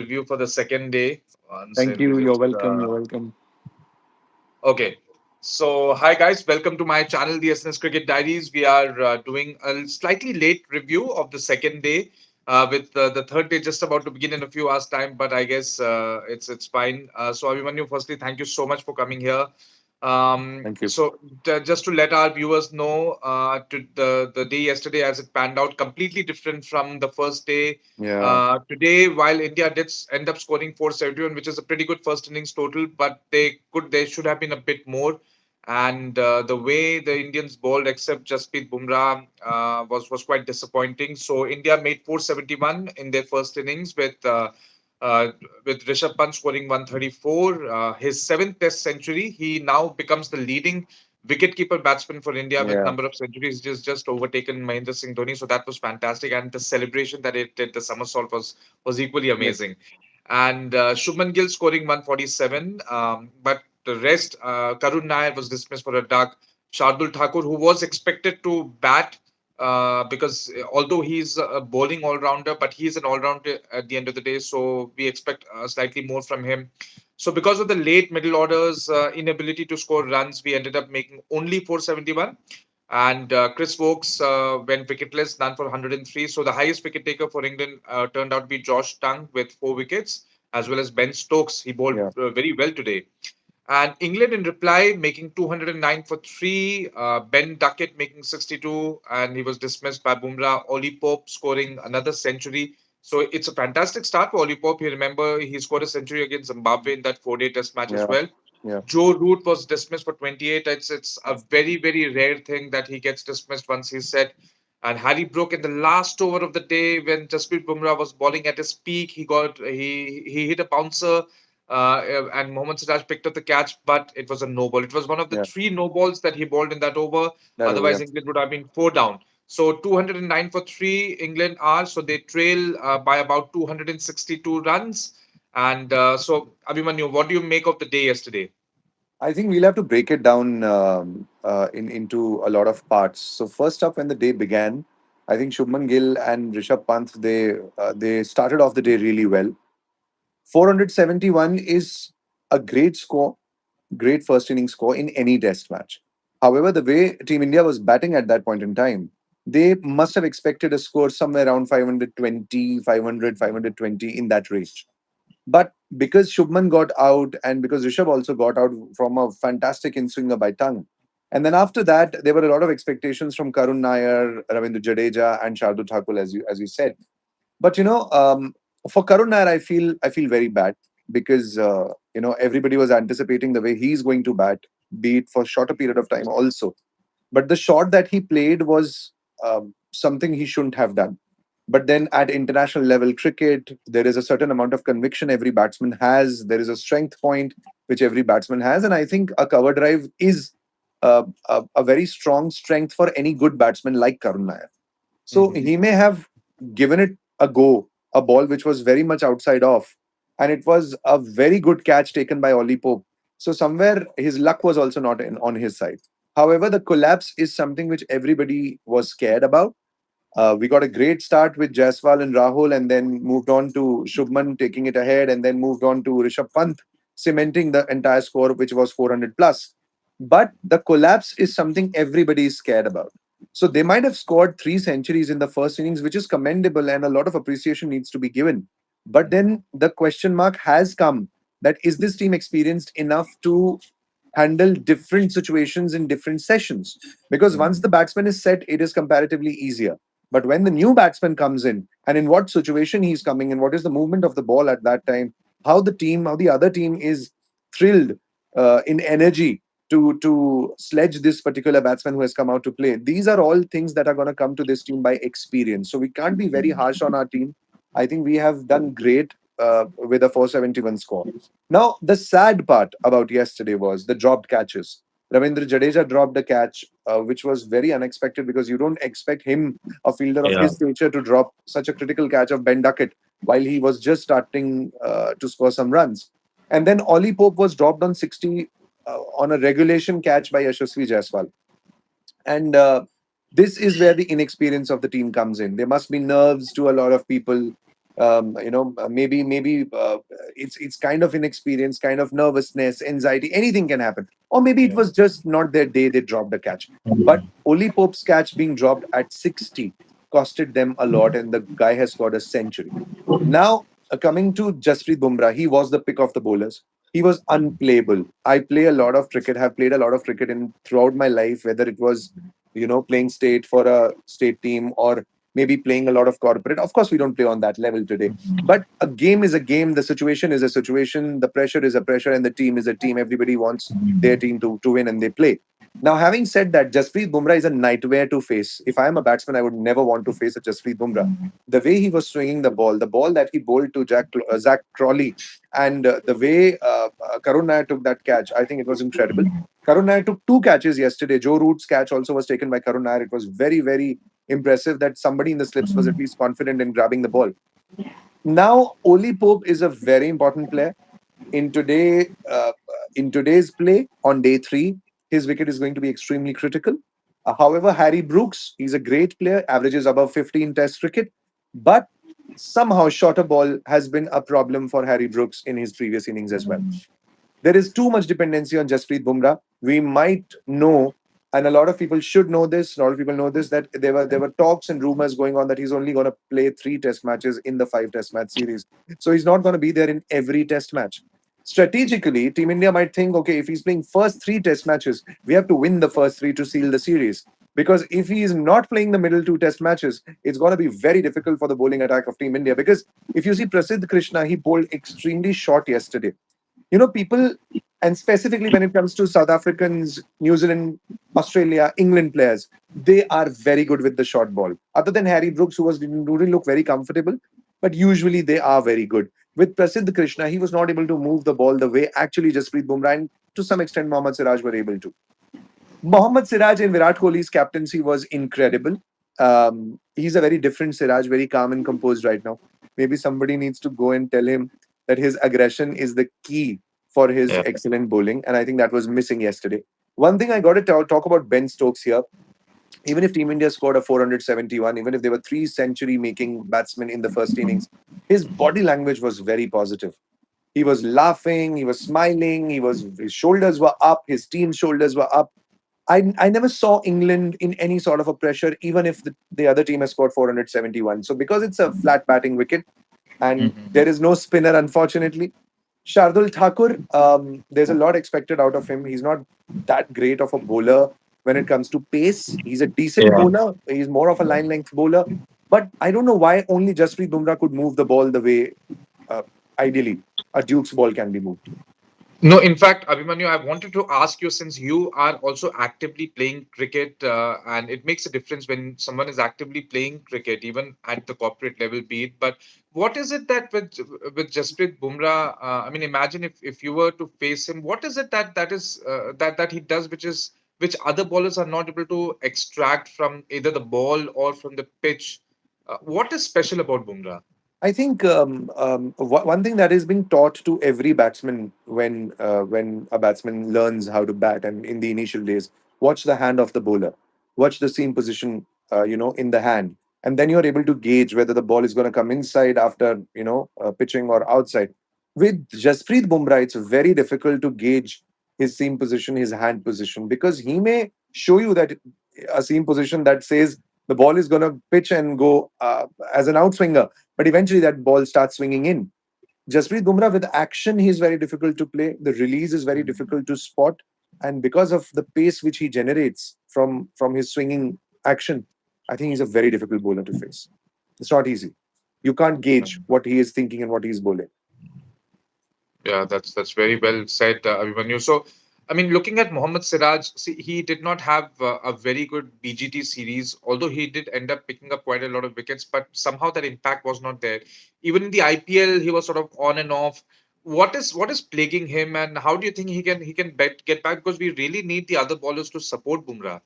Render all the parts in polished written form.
review for the second day. Once Thank in you. You're just welcome. You're welcome. okay. So, hi guys, welcome to my channel, the SNS Cricket Diaries. We are doing a slightly late review of the second day, with the third day just about to begin in a few hours' time. But I guess it's fine. So, Abhimanyu, firstly, thank you so much for coming here. Thank you. Just to let our viewers know, to the day yesterday as it panned out, completely different from the first day. Yeah. Today, while India did end up scoring 471, which is a pretty good first innings total, but they should have been a bit more. And the way the Indians bowled, except Jasprit Bumrah, was quite disappointing. So India made 471 in their first innings uh, with Rishabh Pant scoring 134, his seventh Test century. He now becomes the leading wicketkeeper batsman for India with Yeah. number of centuries, just overtaken Mahendra Singh Dhoni. So that was fantastic, and the celebration that it did, the somersault was equally Yes. amazing. And Shubman Gill scoring 147, but the rest, Karun Nair was dismissed for a duck. Shardul Thakur, who was expected to bat, because although he's a bowling all-rounder, but he's an all-rounder at the end of the day, so we expect slightly more from him. So because of the late middle orders inability to score runs, we ended up making only 471. And Chris Wokes went wicketless, none for 103. So the highest wicket taker for England turned out to be Josh Tongue with 4 wickets, as well as Ben Stokes. He bowled Yeah. very well today. And England in reply making 209 for three. Ben Duckett making 62, and he was dismissed by Bumrah. Ollie Pope scoring another century. So it's a fantastic start for Ollie Pope. You remember he scored a century against Zimbabwe in that 4-day Test match as Yeah. well. Yeah. Joe Root was dismissed for 28. It's a very rare thing that he gets dismissed once he's set. And Harry Brook in the last over of the day when Jasprit Bumrah was bowling at his peak, he hit a bouncer, and Mohammad Siraj picked up the catch, but it was a no ball. It was one of the Yeah. three no balls that he bowled in that over. That over. Otherwise, Yeah. England would have been four down. So 209 for three, England are. So they trail by about 262 runs. And so, Abhimanyu, what do you make of the day yesterday? I think we'll have to break it down into a lot of parts. So first up, when the day began, I think Shubman Gill and Rishabh Pant they started off the day really well. 471 is a great score, great first inning score in any test match. However, the way Team India was batting at that point in time, they must have expected a score somewhere around 520, 500, 520 in that range. But because Shubman got out and because Rishabh also got out from a fantastic in-swinger by Tongue, and then after that, there were a lot of expectations from Karun Nair, Ravindra Jadeja, and Shardul Thakur, as you said. But for Karun Nair, I feel very bad because everybody was anticipating the way he's going to bat, be it for shorter period of time also. But the shot that he played was something he shouldn't have done. But then at international level cricket, there is a certain amount of conviction every batsman has. There is a strength point which every batsman has, and I think a cover drive is a very strong strength for any good batsman like Karun Nair. So Mhm. he may have given it a go, a ball which was very much outside off, and it was a very good catch taken by Ollie Pope. So somewhere his luck was also not on his side. However, the collapse is something which everybody was scared about. We got a great start with Jaiswal and Rahul, and then moved on to Shubman taking it ahead, and then moved on to Rishabh Pant cementing the entire score, which was 400 plus. But the collapse is something everybody is scared about. So they might have scored three centuries in the first innings, which is commendable, and a lot of appreciation needs to be given. But then the question mark has come that is this team experienced enough to handle different situations in different sessions? Because once the batsman is set, it is comparatively easier. But when the new batsman comes in, and in what situation he's coming in, what is the movement of the ball at that time, how the other team is thrilled in energy to sledge this particular batsman who has come out to play. These are all things that are going to come to this team by experience. So we can't be very harsh on our team. I think we have done great with a 471 score. Now, the sad part about yesterday was the dropped catches. Ravindra Jadeja dropped a catch, which was very unexpected because you don't expect him, a fielder of Yeah, his nature, to drop such a critical catch of Ben Duckett while he was just starting to score some runs. And then Ollie Pope was dropped on 60 on a regulation catch by Yashasvi Jaiswal. And this is where the inexperience of the team comes in. There must be nerves to a lot of people. Maybe it's kind of inexperience, kind of nervousness, anxiety, anything can happen. Or maybe it Yeah. was just not their day, they dropped a catch. But Oli Pope's catch being dropped at 60 costed them a lot, and the guy has scored a century. Now, coming to Jasprit Bumrah, he was the pick of the bowlers. He was unplayable. I play a lot of cricket, have played a lot of cricket in throughout my life, whether it was, playing state for a state team or maybe playing a lot of corporate. Of course, we don't play on that level today. But a game is a game, the situation is a situation, the pressure is a pressure, and the team is a team. Everybody wants their team to win and they play. Now, having said that, Jasprit Bumrah is a nightmare to face. If I am a batsman, I would never want to face a Jasprit Bumrah. The way he was swinging the ball that he bowled to Zach Crawley, and the way Karun Nair took that catch, I think it was incredible. Karun Nair took two catches yesterday. Joe Root's catch also was taken by Karun Nair. It was very, very impressive that somebody in the slips was at least confident in grabbing the ball. Now, Oli Pope is a very important player in today's play on day three. His wicket is going to be extremely critical. However, Harry Brooks, he's a great player, averages above 15 Test cricket, but somehow shorter ball has been a problem for Harry Brooks in his previous innings as well. There is too much dependency on Jasprit Bumrah. We might know, and a lot of people should know this. A lot of people know this, that there were talks and rumors going on that he's only going to play three Test matches in the five Test match series. So he's not going to be there in every Test match. Strategically, Team India might think, okay, if he's playing first three Test matches, we have to win the first three to seal the series. Because if he is not playing the middle two Test matches, it's going to be very difficult for the bowling attack of Team India. Because if you see Prasidh Krishna, he bowled extremely short yesterday. People, and specifically when it comes to South Africans, New Zealand, Australia, England players, they are very good with the short ball. Other than Harry Brooks, who didn't look very comfortable, but usually they are very good. With Prasidh Krishna, he was not able to move the ball the way actually Jasprit Bumrah and to some extent Mohammad Siraj were able to. Mohammad Siraj in Virat Kohli's captaincy was incredible. He's a very different Siraj, very calm and composed right now. Maybe somebody needs to go and tell him that his aggression is the key for his Yeah. excellent bowling, and I think that was missing yesterday. One thing I got to talk about Ben Stokes here. Even if Team India scored a 471, even if they were three century making batsmen in the first innings, his body language was very positive. He was laughing, he was smiling, his shoulders were up, his team's shoulders were up. I never saw England in any sort of a pressure, even if the other team has scored 471. So because it's a flat batting wicket and there is no spinner, unfortunately, Shardul Thakur, there's a lot expected out of him. He's not that great of a bowler when it comes to pace. He's a decent Yeah. bowler. He's more of a line length bowler. But I don't know why only Jasprit Bumrah could move the ball the way uh, ideally a Duke's ball can be moved. No, in fact, Abhimanyu, I wanted to ask you, since you are also actively playing cricket, and it makes a difference when someone is actively playing cricket, even at the corporate level, be it. But what is it that with Jasprit Bumrah? I mean, imagine if you were to face him, what is it that he does, which other bowlers are not able to extract from either the ball or from the pitch? What is special about Bumrah? I think one thing that is being taught to every batsman when a batsman learns how to bat, and in the initial days, watch the hand of the bowler, watch the seam position, in the hand, and then you're able to gauge whether the ball is going to come inside after pitching or outside. With Jasprit Bumrah, it's very difficult to gauge his seam position, his hand position, because he may show you that a seam position that says the ball is going to pitch and go as an outswinger, but eventually that ball starts swinging in. Jasprit Bumrah with action, he's very difficult to play. The release is very difficult to spot, and because of the pace which he generates from his swinging action, I think he's a very difficult bowler to face. It's not easy. You can't gauge what he is thinking and what he's bowling. Yeah, that's very well said, Abhimanyu. So, I mean, looking at Mohammad Siraj, see, he did not have a very good BGT series, although he did end up picking up quite a lot of wickets, but somehow that impact was not there. Even in the IPL, he was sort of on and off. What is plaguing him, and how do you think he can get back? Because we really need the other bowlers to support Bumrah.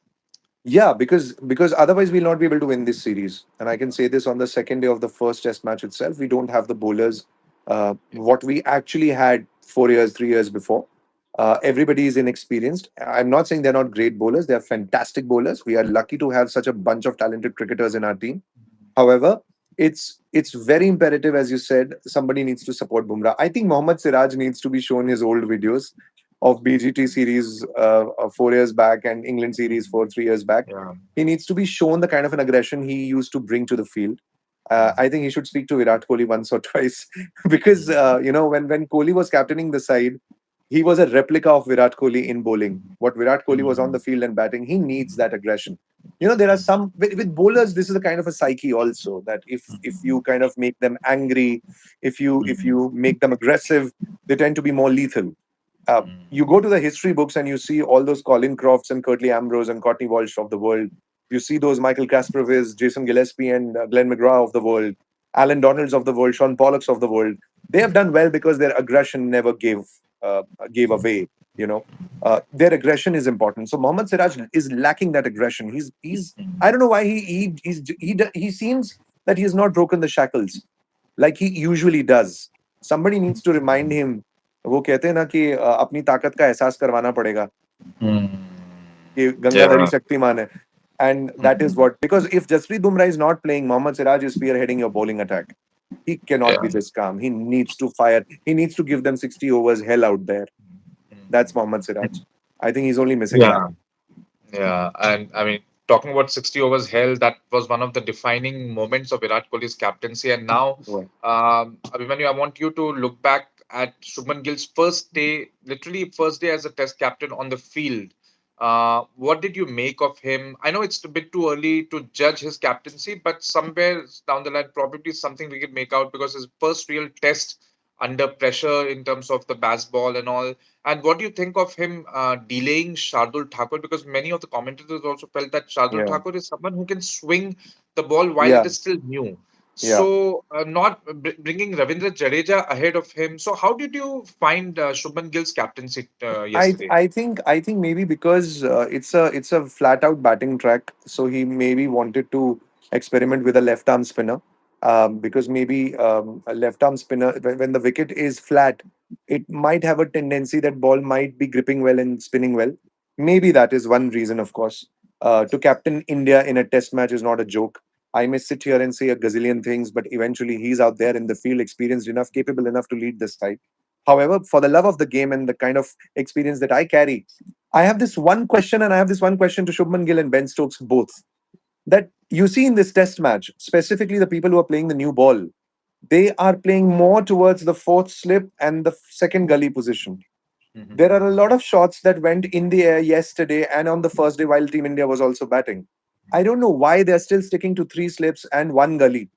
Yeah, because otherwise we'll not be able to win this series. And I can say this on the second day of the first Test match itself. We don't have the bowlers what we actually had 4 years, 3 years before. Everybody is inexperienced. I'm not saying they're not great bowlers. They're fantastic bowlers. We are lucky to have such a bunch of talented cricketers in our team. However, it's very imperative, as you said, somebody needs to support Bumrah. I think Mohammad Siraj needs to be shown his old videos of BGT series 4 years back and England series 3 years back. Yeah. He needs to be shown the kind of an aggression he used to bring to the field. I think he should speak to Virat Kohli once or twice because when Kohli was captaining the side, he was a replica of Virat Kohli in bowling. What Virat Kohli was on the field and batting, he needs that aggression. There are some with bowlers. This is a kind of a psyche also that if you kind of make them angry, if you make them aggressive, they tend to be more lethal. You go to the history books and you see all those Colin Crofts and Curtly Ambrose and Courtney Walsh of the world. You see those Michael Kasparov, Jason Gillespie, and Glenn McGrath of the world, Alan Donalds of the world, Sean Pollocks of the world. They have done well because their aggression never gave away. Their aggression is important. So Mohammad Siraj is lacking that aggression. He's I don't know why he seems that he has not broken the shackles like he usually does. Somebody needs to remind him. वो कहते हैं ना कि अपनी ताकत का एहसास करवाना पड़ेगा कि गंगाधरी Yeah. शक्तिमान है. And that is what, because if Jasprit Bumrah is not playing, Mohammad Siraj is spearheading your bowling attack. He cannot Yeah. be this calm. He needs to fire. He needs to give them 60 overs hell out there. That's Mohammad Siraj. I think he's only missing that. Yeah. Yeah, and I mean, talking about 60 overs hell, that was one of the defining moments of Virat Kohli's captaincy. And now, Right. Abhimanyu, I want you to look back at Shubman Gill's first day, literally first day as a Test captain on the field. What did you make of him? I know it's a bit too early to judge his captaincy, but somewhere down the line, probably something we could make out because his first real Test under pressure in terms of the baseball and all. And what do you think of him delaying Shardul Thakur? Because many of the commentators also felt that Shardul Yeah. Thakur is someone who can swing the ball while it Yeah. is still new. Yeah. So, not bringing Ravindra Jadeja ahead of him. So, how did you find Shubman Gill's captaincy I yesterday? I think I think maybe because it's a flat out batting track, so he maybe wanted to experiment with a left arm spinner. Because maybe a left arm spinner, when the wicket is flat, it might have a tendency that ball might be gripping well and spinning well. Maybe that is one reason, of course. To captain India in a test match is not a joke. I may sit here and say a gazillion things, but eventually he's out there in the field, experienced enough, capable enough to lead this side. However, for the love of the game and the kind of experience that I carry, I have this one question, and I have this one question to Shubman Gill and Ben Stokes both. That you see in this test match, specifically the people who are playing the new ball, they are playing more towards the fourth slip and the second gully position. There are a lot of shots that went in the air yesterday and on the first day while Team India was also batting. I don't know why they're still sticking to three slips and one gully.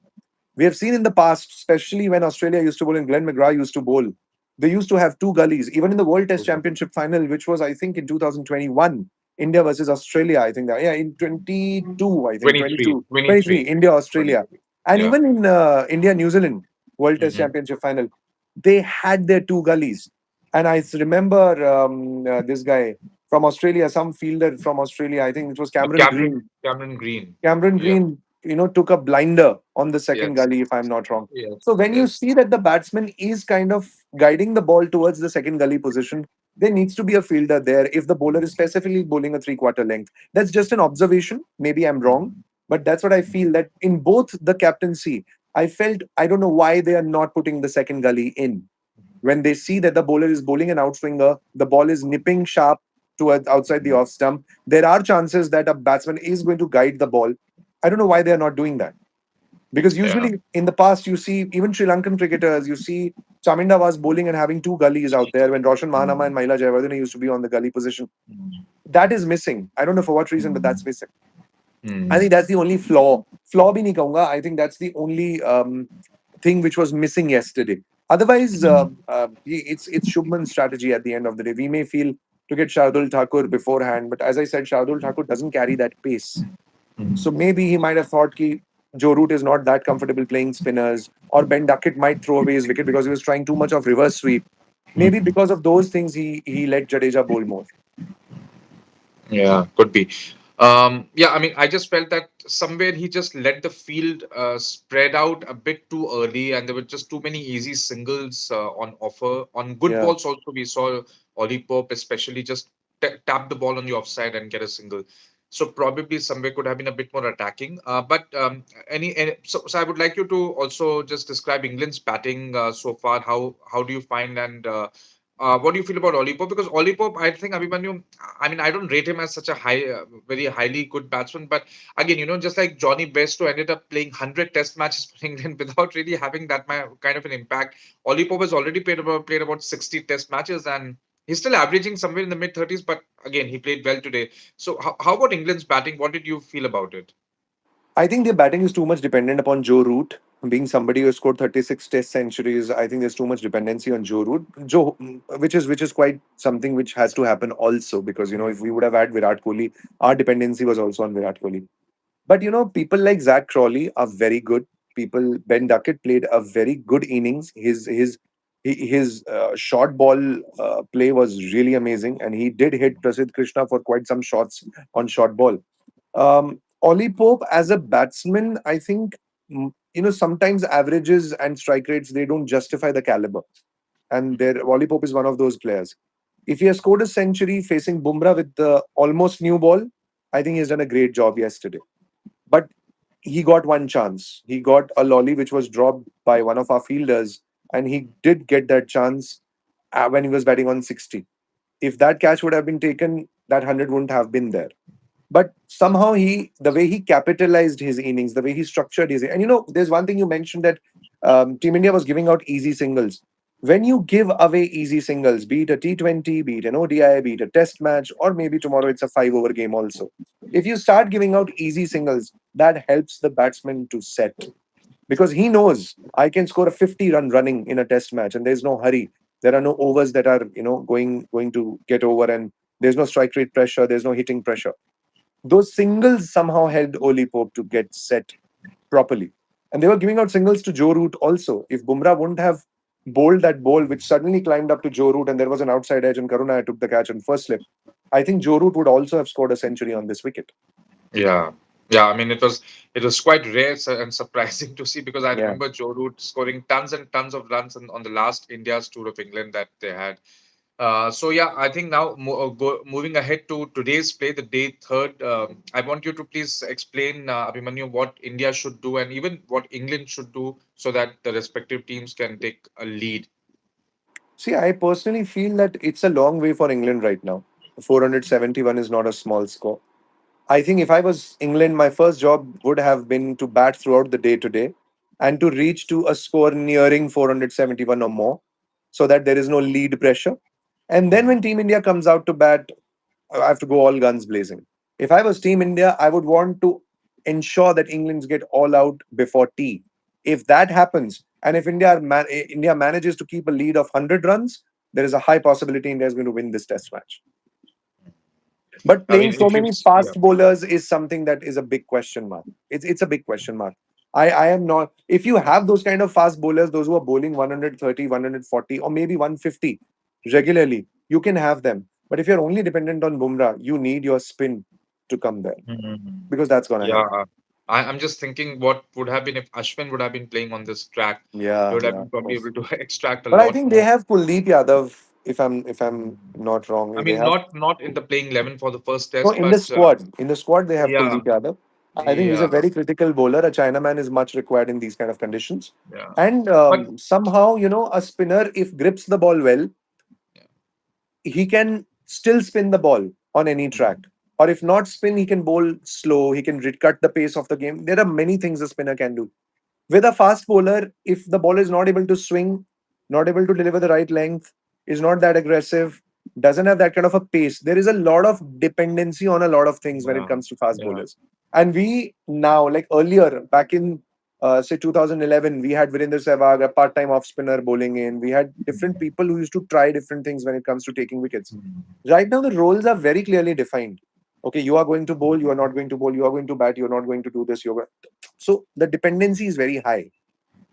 We have seen in the past, especially when Australia used to bowl and Glenn McGrath used to bowl, they used to have two gullies. Even in the World Test Championship final, which was, I think, in 2021, India versus Australia, I think that, yeah, in 22, I think, 23, 22, 23, 23, India, Australia. 23. And Yeah. even in India, New Zealand World Test Mm-hmm. Championship final, they had their two gullies. And I remember this guy from Australia, some fielder from Australia, I think it was Cameron Green. Cameron Green. Cameron Yeah. Green, took a blinder on the second Yes. gully, if I'm not wrong. Yes. So when you Yes. see that the batsman is kind of guiding the ball towards the second gully position, there needs to be a fielder there if the bowler is specifically bowling a three-quarter length. That's just an observation. Maybe I'm wrong, but that's what I feel that in both the captaincy, I felt I don't know why they are not putting the second gully in. When they see that the bowler is bowling an outswinger, the ball is nipping sharp towards outside the off stump, there are chances that a batsman is going to guide the ball. I don't know why they are not doing that. Because Yeah. usually in the past, you see even Sri Lankan cricketers, you see Chaminda was bowling and having two gullies out there when Roshan Mahanama and Mahila Jayawardene used to be on the gully position. That is missing. I don't know for what reason, but that's missing. I think that's the only flaw. Flaw bhi nahi kahunga. I think that's the only thing which was missing yesterday. Otherwise, it's Shubman's strategy at the end of the day. We may feel to get Shardul Thakur beforehand, but as I said, Shardul Thakur doesn't carry that pace. So maybe he might have thought that Joe Root is not that comfortable playing spinners, or Ben Duckett might throw away his wicket because he was trying too much of reverse sweep. Maybe because of those things, he let Jadeja bowl more. Yeah, could be. Yeah, I mean, I just felt that somewhere he just let the field spread out a bit too early, and there were just too many easy singles on offer. On good Yeah, balls, also, we saw Ollie Pope, especially just tap the ball on the offside and get a single. So probably somewhere could have been a bit more attacking. But so I would like you to also just describe England's batting so far. How do you find and what do you feel about Ollie Pope? Because Ollie Pope, I think Abhimanyu, I mean, I don't rate him as such a very highly good batsman. But again, just like Johnny Best, who ended up playing 100 Test matches for England without really having that kind of an impact. Ollie Pope has already played about 60 Test matches, and he's still averaging somewhere in the mid 30s. But again, he played well today. So how about England's batting? What did you feel about it? I think their batting is too much dependent upon Joe Root. Being somebody who scored 36 Test centuries, I think there's too much dependency on Joe Root. Which is quite something which has to happen also, because if we would have had Virat Kohli, our dependency was also on Virat Kohli. But people like Zach Crawley are very good. People Ben Duckett played a very good innings. His short ball play was really amazing, and he did hit Prasidh Krishna for quite some shots on short ball. Ollie Pope as a batsman, I think, sometimes averages and strike rates, they don't justify the caliber. And Ollie Pope is one of those players. If he has scored a century facing Bumrah with the almost new ball, I think he's done a great job yesterday. But he got one chance. He got a lolly which was dropped by one of our fielders, and he did get that chance when he was batting on 60. If that catch would have been taken, that 100 wouldn't have been there. But somehow the way he capitalized his innings, the way he structured his, and there's one thing you mentioned, that Team India was giving out easy singles. When you give away easy singles, be it a T20, be it an ODI, be it a test match, or maybe tomorrow it's a 5 over game also. If you start giving out easy singles, that helps the batsman to set, because he knows I can score a 50 run running in a test match, and there's no hurry. There are no overs that are going to get over, and there's no strike rate pressure, there's no hitting pressure. Those singles somehow helped Oli Pope to get set properly. And they were giving out singles to Joe Root also. If Bumrah wouldn't have bowled that ball, which suddenly climbed up to Joe Root, and there was an outside edge, and Karuna took the catch on first slip, I think Joe Root would also have scored a century on this wicket. Yeah. Yeah, I mean it was quite rare and surprising to see, because I Yeah. remember Joe Root scoring tons and tons of runs on the last India's tour of England that they had. So yeah, I think now moving ahead to today's play, the day third. I want you to please explain, Abhimanyu, what India should do and even what England should do so that the respective teams can take a lead. See, I personally feel that it's a long way for England right now. 471 is not a small score. I think if I was England, my first job would have been to bat throughout the day today and to reach to a score nearing 471 or more, so that there is no lead pressure. And then when Team India comes out to bat, I have to go all guns blazing. If I was Team India, I would want to ensure that England's get all out before tea. If that happens, and if India manages to keep a lead of 100 runs, there is a high possibility India is going to win this test match. But I playing mean, so if you many yeah. fast bowlers is something that is a big question mark. It's a big question mark. I am not. If you have those kind of fast bowlers, those who are bowling 130, 140, or maybe 150 regularly, you can have them. But if you're only dependent on Bumrah, you need your spin to come there, Mhm. because that's going to Yeah, help. I'm just thinking what would have been if Ashwin would have been playing on this track. He Yeah, would have yeah, been of probably course. able to extract a But I lot think they more. have Kuldeep Yadav. If I'm not I wrong, they mean, have. not in the playing 11 for the first No, test, in the but squad. In the squad, they have yeah, Kuldeep Yadav. I think he's a yeah, very critical bowler. A Chinaman is much required in these kind of conditions. yeah. And But somehow, a spinner, if grips the ball well, he can still spin the ball on any track. Or if not spin, he can bowl slow. He can cut the pace of the game. There are many things a spinner can do. With a fast bowler, if the ball is not able to swing, not able to deliver the right length, is not that aggressive, doesn't have that kind of a pace, there is a lot of dependency on a lot of things when it yeah, comes to fast yeah. bowlers. And we now, like earlier, back in say 2011, we had Virender Sehwag, a part-time off spinner bowling in. We had different people who used to try different things when it comes to taking wickets. Right now, the roles are very clearly defined. Okay, you are going to bowl, you are not going to bowl, you are going to bat, you are not going to do this. So the dependency is very high.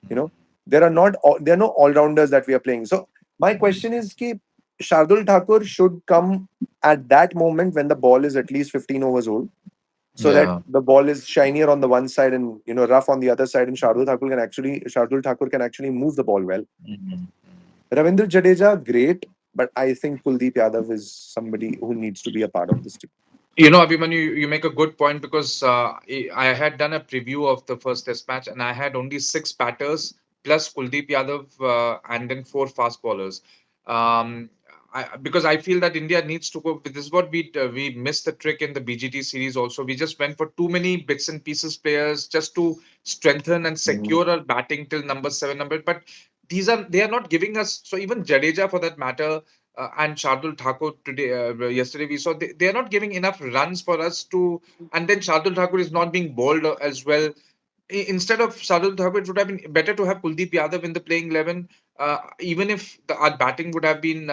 You know, there are no all rounders that we are playing. So my question is, ki Shardul Thakur should come at that moment when the ball is at least 15 overs old, so that Yeah. the ball is shinier on the one side and rough on the other side, and Shardul Thakur can actually move the ball well. Mhm. Ravindra Jadeja, great, but I think Kuldeep Yadav is somebody who needs to be a part of this team. Abhimanyu, you make a good point because I had done a preview of the first test match and I had only six batters plus Kuldeep Yadav and then four fast bowlers. Um, because I feel that India needs to go. This is what we missed the trick in the BGT series. Also, we just went for too many bits and pieces players just to strengthen and Mhm. secure our batting till number seven, number. But they are not giving us. So even Jadeja, for that matter, and Shardul Thakur today, yesterday we saw they are not giving enough runs for us to, and then Shardul Thakur is not being bowled as well. Instead of Shardul Thakur, it would have been better to have Kuldeep Yadav in the playing 11, even if our batting would have been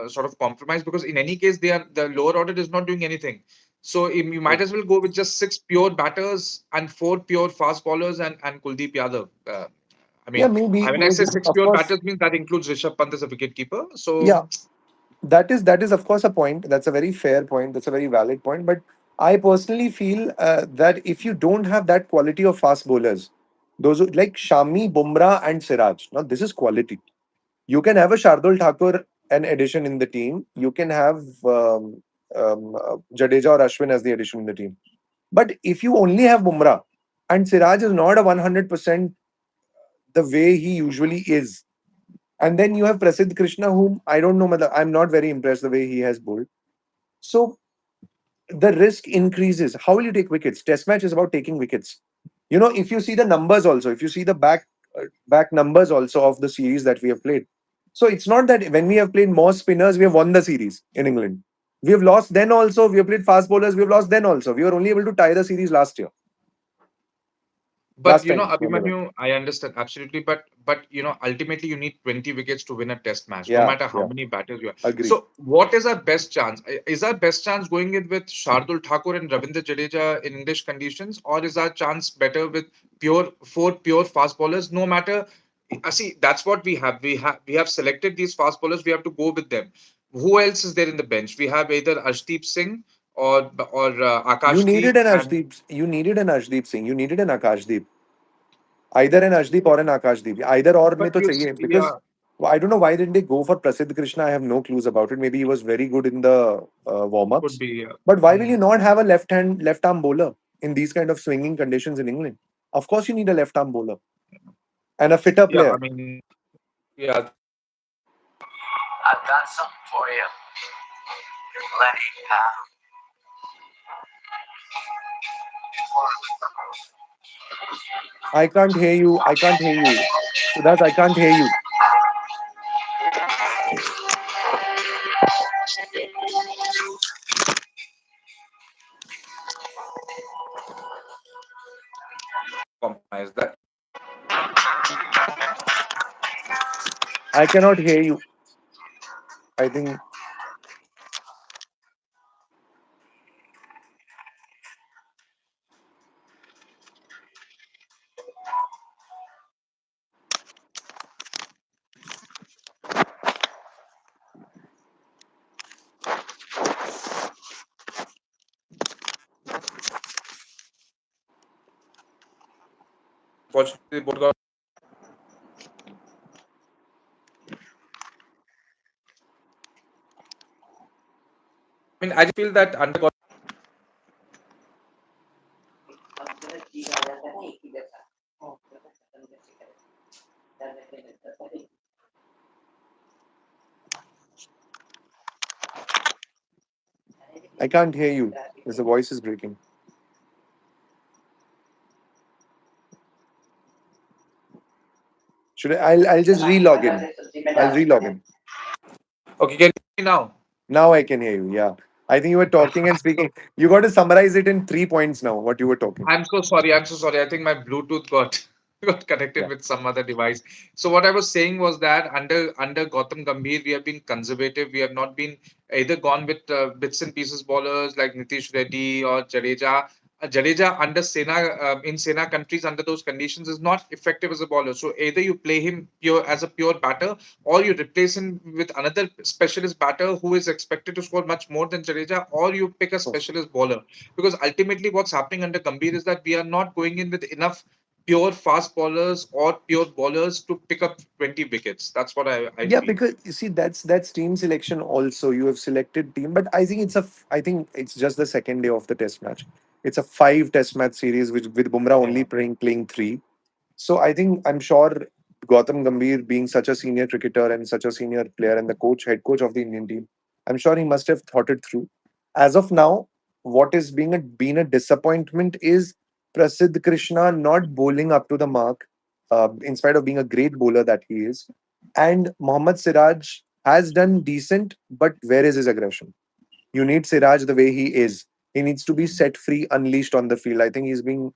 sort of compromised, because in any case, the lower order is not doing anything. So you might as well go with just six pure batters and four pure fast bowlers and Kuldeep Yadav. Yeah, maybe, When I say maybe. six Of pure course, batters, means that includes Rishabh Pant as a wicketkeeper. So yeah. That is of course a point. That's a very fair point. That's a very valid point. But I personally feel that if you don't have that quality of fast bowlers, those like Shami, Bumrah, and Siraj, now this is quality. You can have a Shardul Thakur an addition in the team. You can have Jadeja or Ashwin as the addition in the team. But if you only have Bumrah and Siraj is not a 100% the way he usually is, and then you have Prasidh Krishna, whom I don't know, I'm not very impressed the way he has bowled. So the risk increases. How will you take wickets? Test match is about taking wickets. If you see the numbers also, if you see the back numbers also of the series that we have played, so it's not that when we have played more spinners, we have won the series in England. We have lost then also. We have played fast bowlers. We have lost then also. We were only able to tie the series last year, But last time when they went. Abhimanyu, I understand absolutely. But ultimately you need 20 wickets to win a test match, no Yeah, matter how yeah, many batters you have. agree. So what is our best chance? Is our best chance going in with Shardul Thakur and Ravindra Jadeja in English conditions, or is our chance better with four pure fast bowlers? No matter. See, that's what we have. We have selected these fast bowlers. We have to go with them. Who else is there in the bench? We have either Arshdeep Singh or Akashdeep and. You needed an Ashdeep Singh. You needed an Akashdeep. Either an Ashdeep or an Akashdeep. Either or में But तो चाहिए because yeah, I don't know why didn't they go for Prasidh Krishna. I have no clues about it. Maybe he was very good in the warm could ups. be. But why will Hmm. you not have a left arm bowler in these kind of swinging conditions in England? Of course, you need a left arm bowler and a fitter Yeah, player. yeah. I've got something for you, Lenny. I can't hear you. I can't hear you. Siddharth, I can't hear you. Compromise that. I cannot hear you. I think Unfortunately, both got. I just feel that under God. I can't hear you. Because the voice is breaking. Should I? I'll just re-log in. I'll re-log in. Okay, can you hear me now? Now I can hear you. Yeah. I think you were talking and speaking. You got to summarize it in 3 points now, what you were talking. I'm so sorry. I'm so sorry. I think my Bluetooth got got connected Yeah. with some other device. So what I was saying was that under Gautam Gambhir, we have been conservative. We have not been either gone with bits and pieces bowlers like Nitish Reddy or Jadeja. Jadeja under Sena in Sena countries under those conditions is not effective as a bowler. So either you play him pure as a pure batter, or you replace him with another specialist batter who is expected to score much more than Jadeja, or you pick a Of course. specialist bowler, because ultimately what's happening under Gambhir is that we are not going in with enough. pure fast bowlers or pure bowlers to pick up 20 wickets. That's what I Yeah, feel. because you see, that's team selection also. You have selected team, but I think I think it's just the second day of the test match. It's a five test match series with Bumrah Yeah. only playing three. So I think I'm sure Gautam Gambhir, being such a senior cricketer and such a senior player and the head coach of the Indian team, I'm sure he must have thought it through. As of now, what is been a disappointment is Prasidh Krishna not bowling up to the mark, in spite of being a great bowler that he is. And Mohammad Siraj has done decent, but where is his aggression? You need Siraj the way he is. He needs to be set free, unleashed on the field. I think he's being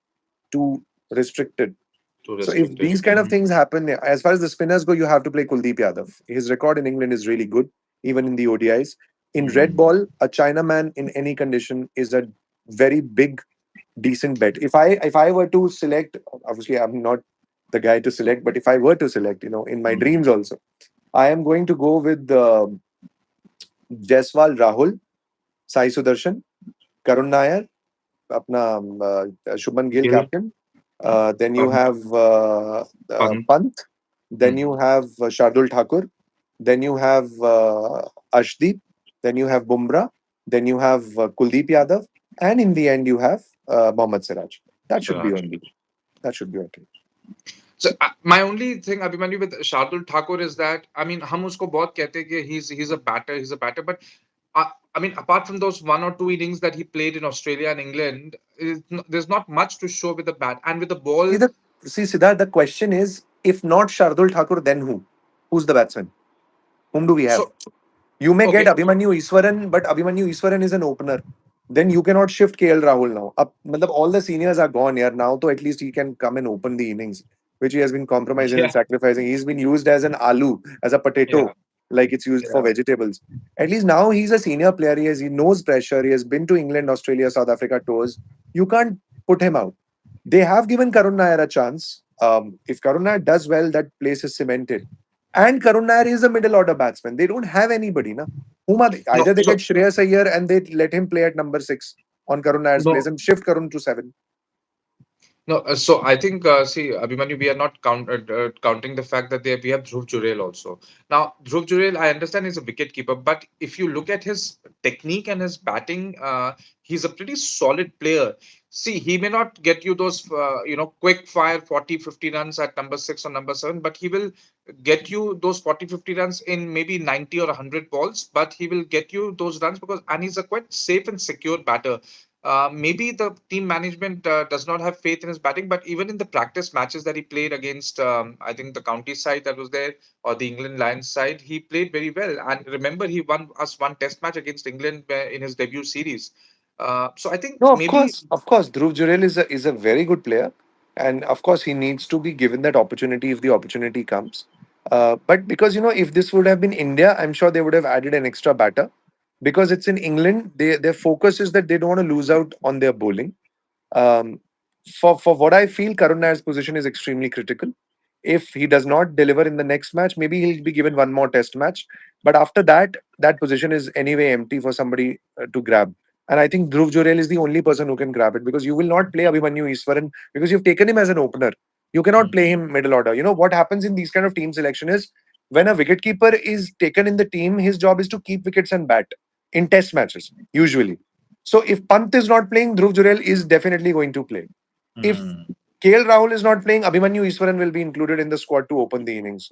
too restricted. Too So if restricted. these kind of things happen, as far as the spinners go, you have to play Kuldeep Yadav. His record in England is really good, even in the ODIs. In red Mm. ball, a Chinaman in any condition is a very big, decent bet. If I were to select, obviously I'm not the guy to select, but if I were to select, in my Mm. dreams also, I am going to go with Jaiswal Rahul, Sai Sudarshan, Karun Nair, apna Shubman Gill Gill, captain. Then you Pant, have Pant. Pant. Then Mm. you have Shardul Thakur. Then you have Ashdeep. Then you have Bumrah. Then you have Kuldeep Yadav. And in the end, you have Mohammad Siraj. That should be Siraj. okay. That should be okay. So my only thing, Abhimanyu, with Shardul Thakur is that I mean, हम उसको बहुत कहते हैं कि he's a batter, but I mean, apart from those one or two innings that he played in Australia and England, there's not much to show with the bat and with the See, ball. Siddharth, the question is, if not Shardul Thakur, then who? Who's the batsman? Whom do we have? So You may get okay, Abhimanyu Iswaran, but Abhimanyu Iswaran is an opener. Then you cannot shift KL Rahul now. Matlab, all the seniors are gone here. Now, to at least he can come and open the innings, which he has been compromising and yeah, sacrificing. He's been used as an aloo, as a yeah, potato, like it's used for yeah. vegetables. At least now he's a senior player. He knows pressure. He has been to England, Australia, South Africa tours. You can't put him out. They have given Karun Nair a chance. If Karun Nair does well, that place is cemented. And Karun Nair is a middle order batsman. They don't have anybody, na? Whom are they? No, Either they get so Shreyas Iyer and they let him play at number six on Karun Nair's place no, and shift Karun to seven. no. So I think, see, Abhimanyu, we are not counting the fact that we have Dhruv Jurel also. Now, Dhruv Jurel, I understand he's a wicket keeper, but if you look at his technique and his batting, he's a pretty solid player. See, he may not get you those, quick fire 40, 50 runs at number six or number seven, but he will get you those 40, 50 runs in maybe 90 or 100 balls, but he will get you those runs and he's a quite safe and secure batter. Maybe the team management does not have faith in his batting, but even in the practice matches that he played against, I think the county side that was there or the England Lions side, he played very well. And remember, he won us one test match against England in his debut series. So I think No, maybe of course, Dhruv Jurel is a very good player, and of course he needs to be given that opportunity if the opportunity comes. But because if this would have been India, I'm sure they would have added an extra batter. Because it's in England, their focus is that they don't want to lose out on their bowling. Um, for what I feel, Karun Nair's position is extremely critical. If he does not deliver in the next match, maybe he'll be given one more test match. But after that, that position is anyway empty for somebody to grab. And I think Dhruv Jurel is the only person who can grab it because you will not play Abhimanyu Iswaran because you've taken him as an opener. You cannot play him middle order. You know what happens in these kind of team selection is when a wicketkeeper is taken in the team, his job is to keep wickets and bat in test matches, usually. So if Pant is not playing, Dhruv Jurel is definitely going to play. If hmm, KL Rahul is not playing, Abhimanyu Iswaran will be included in the squad to open the innings.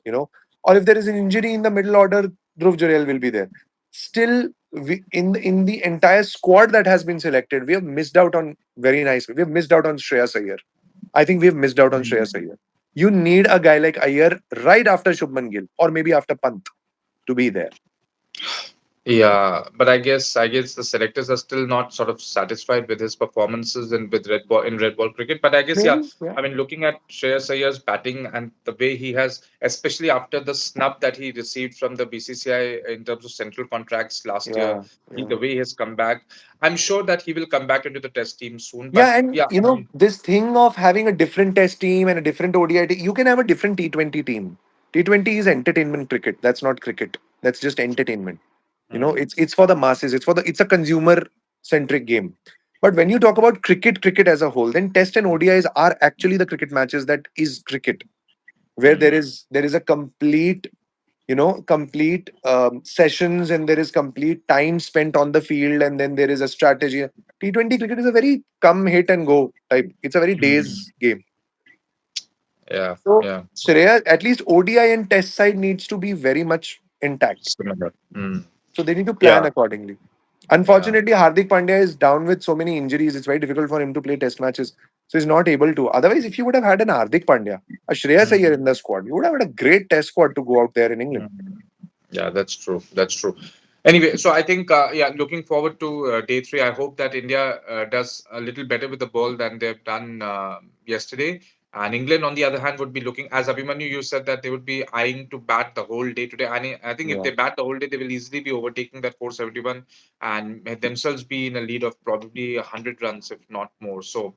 Or if there is an injury in the middle order, Dhruv Jurel will be there. Still, in the entire squad that has been selected, we have missed out on very nice. We have missed out on Shreyas Iyer. I think we have missed out on Shreyas Iyer. You need a guy like Iyer right after Shubman Gill or maybe after Pant to be there. yeah, but I guess the selectors are still not sort of satisfied with his performances and with red ball cricket. But I guess yeah, Maybe, yeah. I mean looking at Shreyas Iyer's batting and the way he has, especially after the snub that he received from the BCCI in terms of central contracts last year, Yeah, he, yeah. the way he has come back, I'm sure that he will come back into the test team soon. But Yeah, and yeah, I mean, this thing of having a different test team and a different ODI team, you can have a different T20 team. T20 is entertainment cricket. That's not cricket. That's just entertainment. hmm, It's for the masses. It's a consumer centric game. But when you talk about cricket as a whole, then Test and ODIs are actually the cricket matches that is cricket, where Mm. there is a complete, complete sessions, and there is complete time spent on the field, and then there is a strategy. T20 cricket is a very come hit and go type. It's a very Mm. days game. Yeah, So yeah, Shreya, at least ODI and Test side needs to be very much intact. similar. Mm. So they need to plan Yeah, accordingly. yeah. Unfortunately, Hardik Pandya is down with so many injuries. It's very difficult for him to play Test matches. So he's not able to. Otherwise, if you would have had an Hardik Pandya, a Shreyas Iyer Mm. in the squad, you would have had a great Test squad to go out there in England. Mm. Yeah, that's true. That's true. Anyway, so I think, yeah, looking forward to day three. I hope that India does a little better with the ball than they've done yesterday. And England, on the other hand, would be looking, as Abhimanyu, you said that they would be eyeing to bat the whole day today. And I think if Yeah. they bat the whole day, they will easily be overtaking that 471 and may themselves be in a lead of probably 100 runs, if not more. So,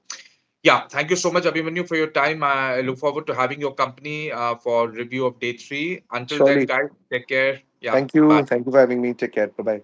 yeah, thank you so much, Abhimanyu, for your time. I look forward to having your company for review of day three. Until then, Surely. guys, take care. Yeah, Thank bye. you. Thank you for having me. Take care. Bye bye.